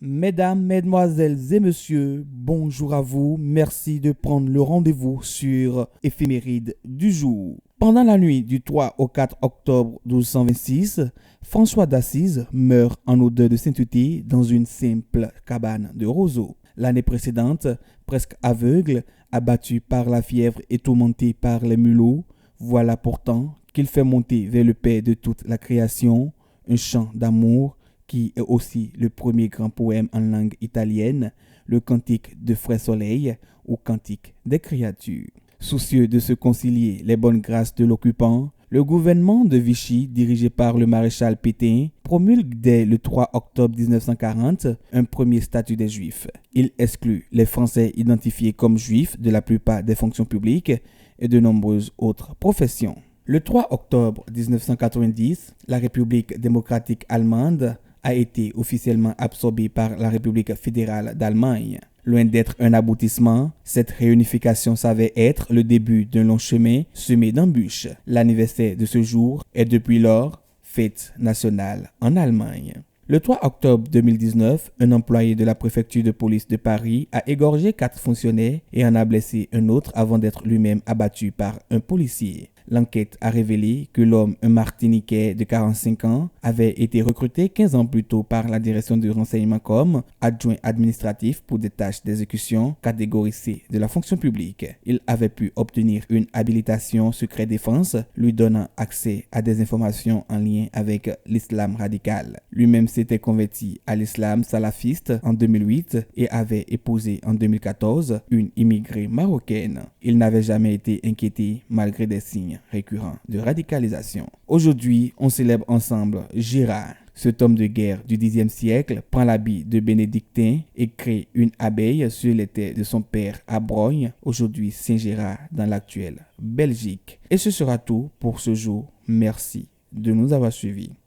Mesdames, Mesdemoiselles et Messieurs, bonjour à vous. Merci de prendre le rendez-vous sur Éphéméride du jour. Pendant la nuit du 3 au 4 octobre 1226, François d'Assise meurt en odeur de sainteté dans une simple cabane de roseaux. L'année précédente, presque aveugle, abattu par la fièvre et tourmenté par les mulots, voilà pourtant qu'il fait monter vers le Père de toute la création un chant d'amour qui est aussi le premier grand poème en langue italienne, le Cantique de Frère Soleil ou Cantique des créatures. Soucieux de se concilier les bonnes grâces de l'occupant, le gouvernement de Vichy, dirigé par le maréchal Pétain, promulgue dès le 3 octobre 1940 un premier statut des Juifs. Il exclut les Français identifiés comme Juifs de la plupart des fonctions publiques et de nombreuses autres professions. Le 3 octobre 1990, la République démocratique allemande a été officiellement absorbée par la République fédérale d'Allemagne. Loin d'être un aboutissement, cette réunification s'avère être le début d'un long chemin semé d'embûches. L'anniversaire de ce jour est depuis lors fête nationale en Allemagne. Le 3 octobre 2019, un employé de la préfecture de police de Paris a égorgé 4 fonctionnaires et en a blessé un autre avant d'être lui-même abattu par un policier. L'enquête a révélé que l'homme, un Martiniquais de 45 ans, avait été recruté 15 ans plus tôt par la direction du renseignement comme adjoint administratif pour des tâches d'exécution catégorie C de la fonction publique. Il avait pu obtenir une habilitation secret défense lui donnant accès à des informations en lien avec l'islam radical. Lui-même s'était converti à l'islam salafiste en 2008 et avait épousé en 2014 une immigrée marocaine. Il n'avait jamais été inquiété malgré des signes récurrent de radicalisation. Aujourd'hui, on célèbre ensemble Girard. Cet homme de guerre du Xe siècle prend l'habit de bénédictin et crée une abbaye sur les terres de son père à Brogne, aujourd'hui Saint-Gérard dans l'actuelle Belgique. Et ce sera tout pour ce jour. Merci de nous avoir suivis.